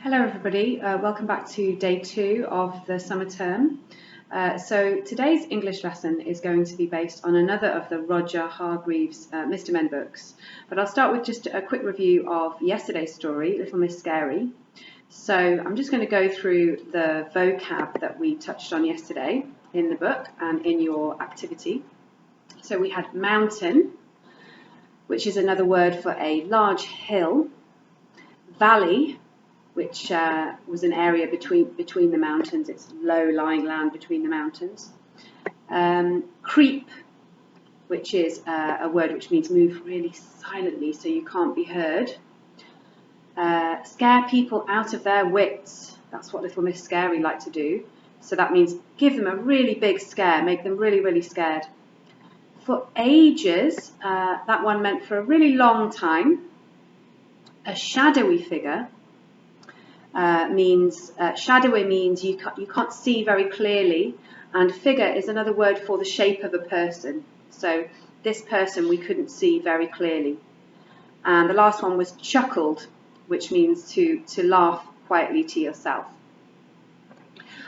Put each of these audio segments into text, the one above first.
Hello everybody, welcome back to day 2 of the summer term. So today's English lesson is going to be based on another of the Roger Hargreaves Mr. Men books. But I'll start with just a quick review of yesterday's story, Little Miss Scary. So I'm just going to go through the vocab that we touched on yesterday in the book and in your activity. So we had mountain, which is another word for a large hill, valley, which was an area between the mountains. It's low-lying land between the mountains. Creep, which is a word which means move really silently so you can't be heard. Scare people out of their wits. That's what Little Miss Scary liked to do. So that means give them a really big scare, make them really, really scared. For ages, that one meant for a really long time. A shadowy figure shadowy means you can't see very clearly, and figure is another word for the shape of a person. So this person we couldn't see very clearly. And the last one was chuckled, which means to laugh quietly to yourself.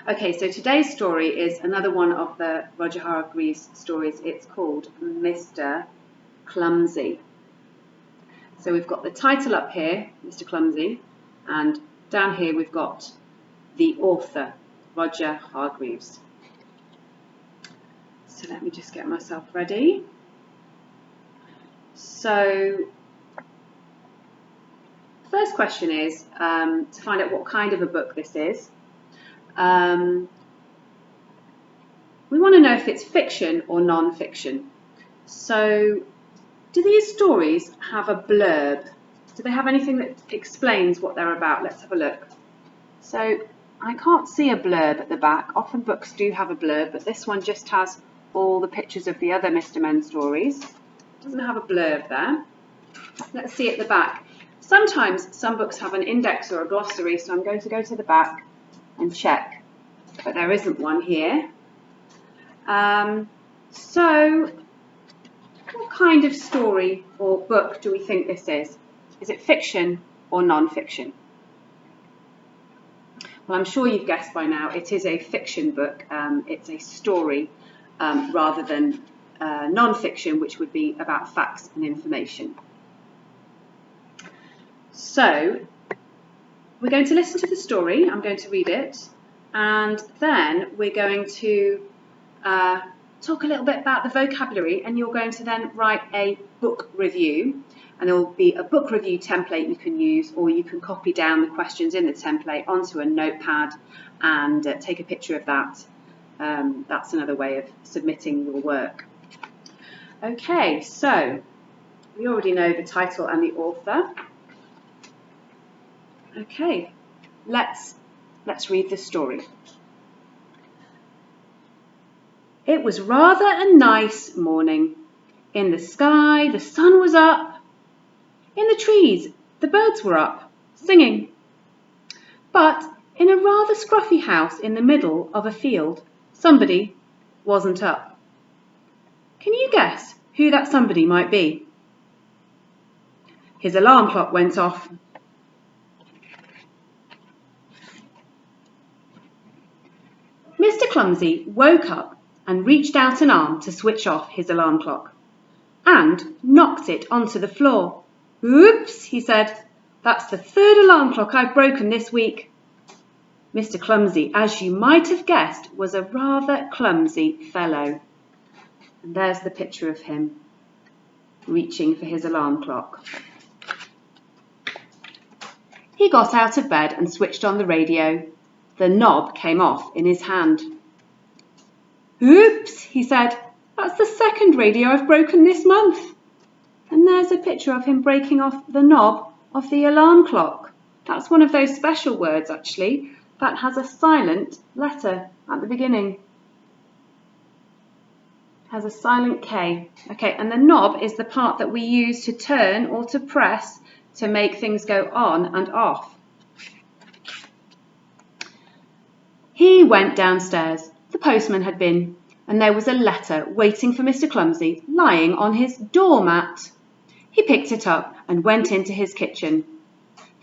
Okay, so today's story is another one of the Roger Hargreaves stories. It's called Mr. Clumsy. So we've got the title up here, Mr. Clumsy, and down here we've got the author, Roger Hargreaves. So let me just get myself ready. So the first question is to find out what kind of a book this is. We want to know if it's fiction or non-fiction. So do these stories have a blurb? Do they have anything that explains what they're about? Let's have a look. So I can't see a blurb at the back. Often books do have a blurb, but this one just has all the pictures of the other Mr. Men stories. It doesn't have a blurb there. Let's see at the back. Sometimes some books have an index or a glossary, so I'm going to go to the back and check, but there isn't one here. So what kind of story or book do we think this is? Is it fiction or non-fiction? Well, I'm sure you've guessed by now, it is a fiction book. It's a story rather than non-fiction, which would be about facts and information. So we're going to listen to the story. I'm going to read it, and then we're going to talk a little bit about the vocabulary, and you're going to then write a book review. And there will be a book review template you can use, or you can copy down the questions in the template onto a notepad and take a picture of that. That's another way of submitting your work. Okay, so we already know the title and the author. Okay, let's read the story. It was rather a nice morning. In the sky, the sun was up. In the trees, the birds were up, singing. But in a rather scruffy house in the middle of a field, somebody wasn't up. Can you guess who that somebody might be? His alarm clock went off. Mr. Clumsy woke up and reached out an arm to switch off his alarm clock and knocked it onto the floor. Oops, he said, that's the third alarm clock I've broken this week. Mr. Clumsy, as you might have guessed, was a rather clumsy fellow. And there's the picture of him reaching for his alarm clock. He got out of bed and switched on the radio. The knob came off in his hand. Oops, he said, that's the second radio I've broken this month. And there's a picture of him breaking off the knob of the alarm clock. That's one of those special words, actually, that has a silent letter at the beginning. Has a silent K. Okay, and the knob is the part that we use to turn or to press to make things go on and off. He went downstairs. The postman had been, and there was a letter waiting for Mr. Clumsy lying on his doormat. He picked it up and went into his kitchen.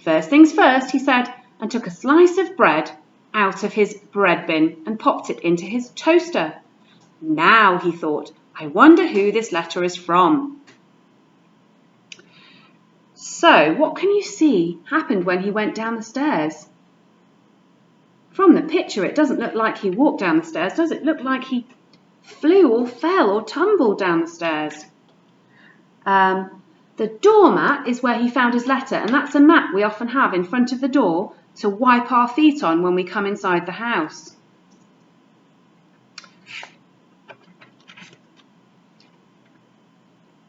First things first, he said, and took a slice of bread out of his bread bin and popped it into his toaster. Now, he thought, I wonder who this letter is from. So, what can you see happened when he went down the stairs? From the picture, it doesn't look like he walked down the stairs, does it? Look like he flew or fell or tumbled down the stairs. The doormat is where he found his letter, and that's a mat we often have in front of the door to wipe our feet on when we come inside the house.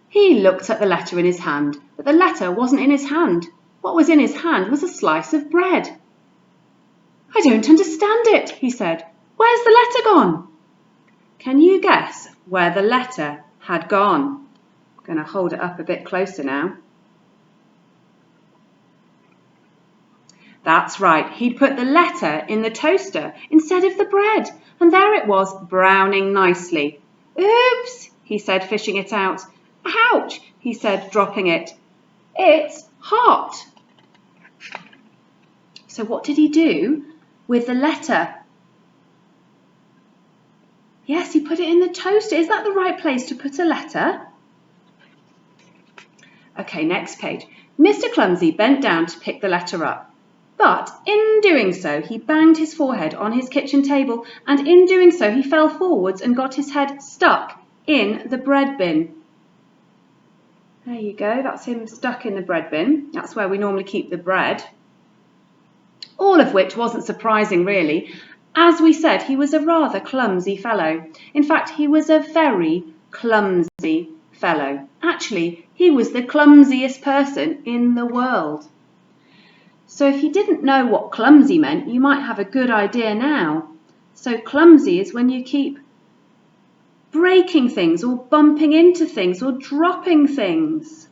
He looked at the letter in his hand, but the letter wasn't in his hand. What was in his hand was a slice of bread. I don't understand it, he said. Where's the letter gone? Can you guess where the letter had gone? I'm going to hold it up a bit closer now. That's right, he'd put the letter in the toaster instead of the bread, and there it was, browning nicely. Oops, he said, fishing it out. Ouch, he said, dropping it. It's hot. So what did he do with the letter? Yes, he put it in the toaster. Is that the right place to put a letter? Okay, next page. Mr. Clumsy bent down to pick the letter up. But in doing so, he banged his forehead on his kitchen table, and in doing so, he fell forwards and got his head stuck in the bread bin. There you go, that's him stuck in the bread bin. That's where we normally keep the bread. All of which wasn't surprising, really. As we said, he was a rather clumsy fellow. In fact, he was a very clumsy fellow. Actually, he was the clumsiest person in the world. So if you didn't know what clumsy meant, you might have a good idea now. So clumsy is when you keep breaking things or bumping into things or dropping things.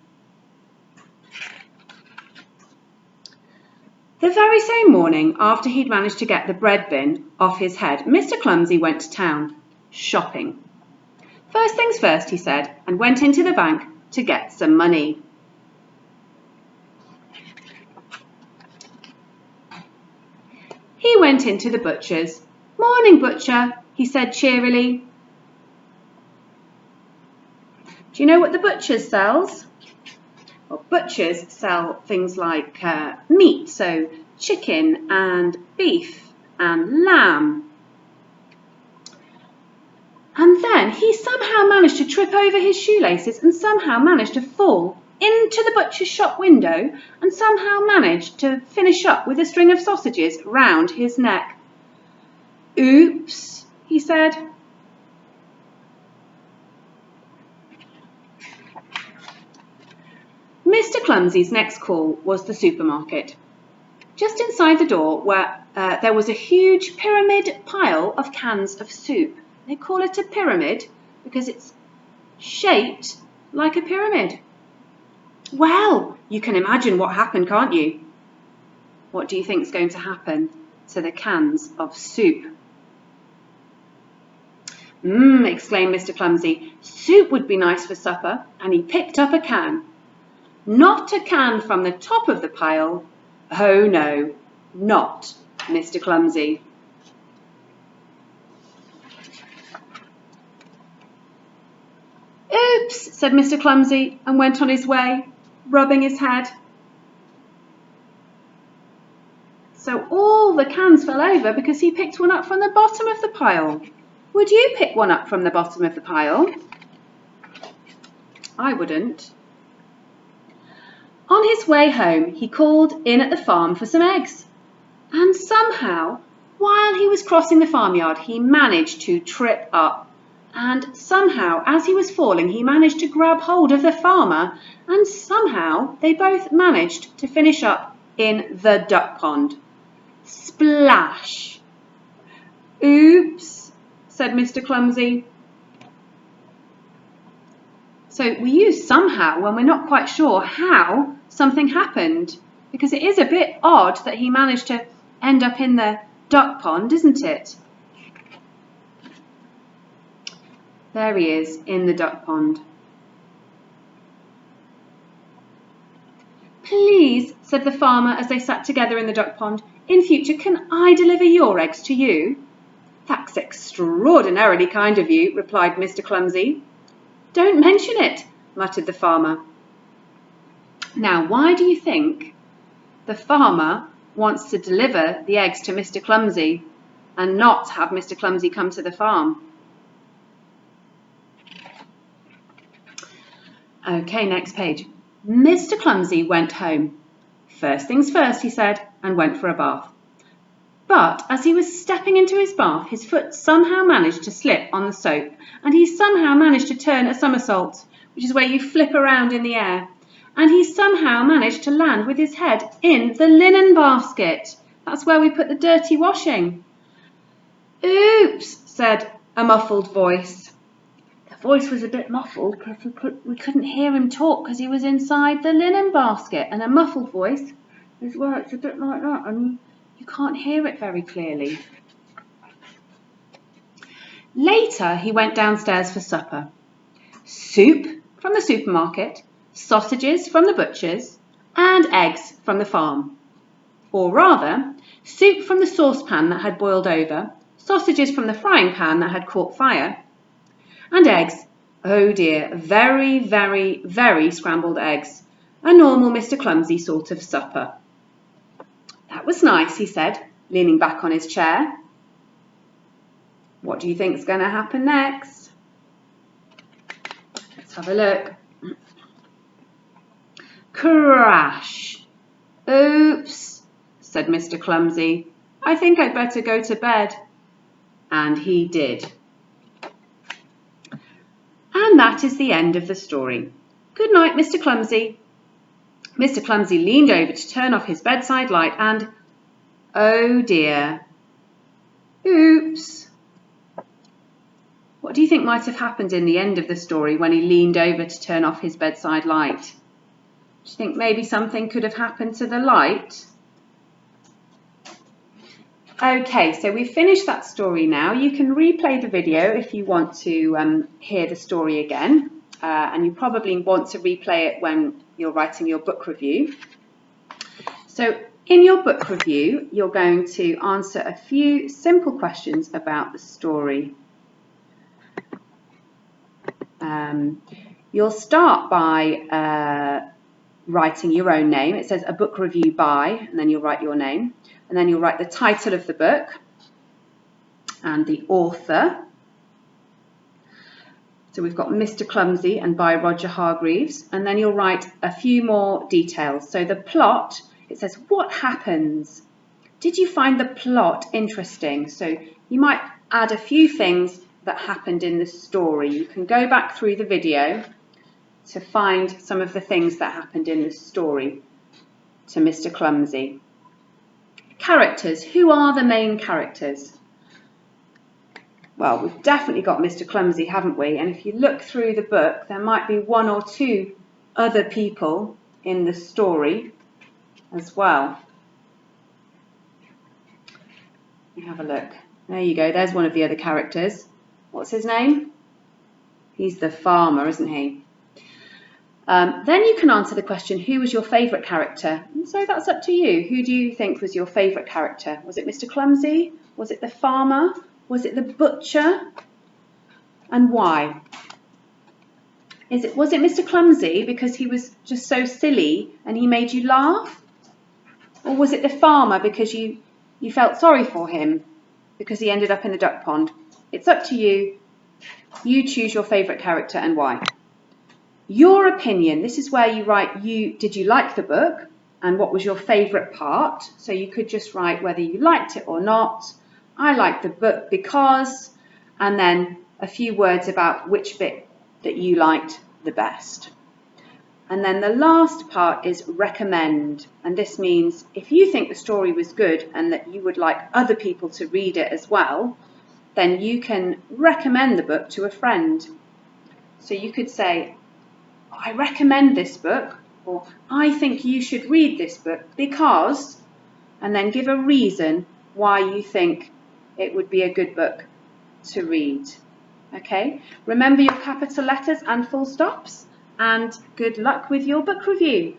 The very same morning, after he'd managed to get the bread bin off his head, Mr. Clumsy went to town, shopping. First things first, he said, and went into the bank to get some money. He went into the butcher's. Morning, butcher, he said cheerily. Do you know what the butcher sells? Well, butchers sell things like meat, so chicken and beef and lamb. And then he somehow managed to trip over his shoelaces and somehow managed to fall into the butcher's shop window and somehow managed to finish up with a string of sausages round his neck. Oops, he said. Mr. Clumsy's next call was the supermarket. Just inside the door where there was a huge pyramid pile of cans of soup. They call it a pyramid because it's shaped like a pyramid. Well, you can imagine what happened, can't you? What do you think is going to happen to the cans of soup? Exclaimed Mr. Clumsy. Soup would be nice for supper, and he picked up a can. Not a can from the top of the pile. Oh no, not Mr. Clumsy. Oops, said Mr. Clumsy and went on his way, rubbing his head. So all the cans fell over because he picked one up from the bottom of the pile. Would you pick one up from the bottom of the pile? I wouldn't. On his way home, he called in at the farm for some eggs. And somehow, while he was crossing the farmyard, he managed to trip up. And somehow, as he was falling, he managed to grab hold of the farmer. And somehow, they both managed to finish up in the duck pond. Splash! Oops, said Mr. Clumsy. So we use somehow when we're not quite sure how something happened, because it is a bit odd that he managed to end up in the duck pond, isn't it? There he is in the duck pond. "Please," said the farmer as they sat together in the duck pond, "in future can I deliver your eggs to you?" "That's extraordinarily kind of you," replied Mr. Clumsy. "Don't mention it," muttered the farmer. Now, why do you think the farmer wants to deliver the eggs to Mr. Clumsy and not have Mr. Clumsy come to the farm? Okay, next page. Mr. Clumsy went home. "First things first," he said, and went for a bath. But as he was stepping into his bath, his foot somehow managed to slip on the soap, and he somehow managed to turn a somersault, which is where you flip around in the air, and he somehow managed to land with his head in the linen basket. That's where we put the dirty washing. "Oops," said a muffled voice. The voice was a bit muffled because we couldn't hear him talk because he was inside the linen basket, and a muffled voice is where it's a bit like that and you can't hear it very clearly. Later he went downstairs for supper. Soup from the supermarket, sausages from the butcher's, and eggs from the farm. Or rather, soup from the saucepan that had boiled over, sausages from the frying pan that had caught fire, and eggs. Oh dear, very, very, very scrambled eggs. A normal Mr. Clumsy sort of supper. "That was nice," he said, leaning back on his chair. What do you think is going to happen next? Let's have a look. Crash! "Oops," said Mr. Clumsy. "I think I'd better go to bed." And he did. And that is the end of the story. Good night, Mr. Clumsy. Mr. Clumsy leaned over to turn off his bedside light and, oh dear, oops. What do you think might have happened in the end of the story when he leaned over to turn off his bedside light? Do you think maybe something could have happened to the light? Okay, so we've finished that story now. You can replay the video if you want to hear the story again, and you probably want to replay it when you're writing your book review. So in your book review, you're going to answer a few simple questions about the story. You'll start by writing your own name. It says a book review by, and then you'll write your name. And then you'll write the title of the book and the author. So we've got Mr. Clumsy and by Roger Hargreaves. And then you'll write a few more details. So the plot, it says, what happens? Did you find the plot interesting? So you might add a few things that happened in the story. You can go back through the video to find some of the things that happened in the story to Mr. Clumsy. Characters. Who are the main characters? Well, we've definitely got Mr. Clumsy, haven't we? And if you look through the book, there might be one or two other people in the story as well. Let me have a look. There you go. There's one of the other characters. What's his name? He's the farmer, isn't he? Then you can answer the question, who was your favourite character? And so that's up to you. Who do you think was your favourite character? Was it Mr. Clumsy? Was it the farmer? Was it the butcher? And why? Was it Mr. Clumsy because he was just so silly and he made you laugh? Or was it the farmer because you felt sorry for him because he ended up in the duck pond? It's up to you. You choose your favourite character and why. Your opinion, this is where you write, did you like the book and what was your favourite part? So you could just write whether you liked it or not. I liked the book because, and then a few words about which bit that you liked the best. And then the last part is recommend. And this means if you think the story was good and that you would like other people to read it as well, then you can recommend the book to a friend. So you could say, I recommend this book, or I think you should read this book because, and then give a reason why you think it would be a good book to read. Okay, remember your capital letters and full stops, and good luck with your book review.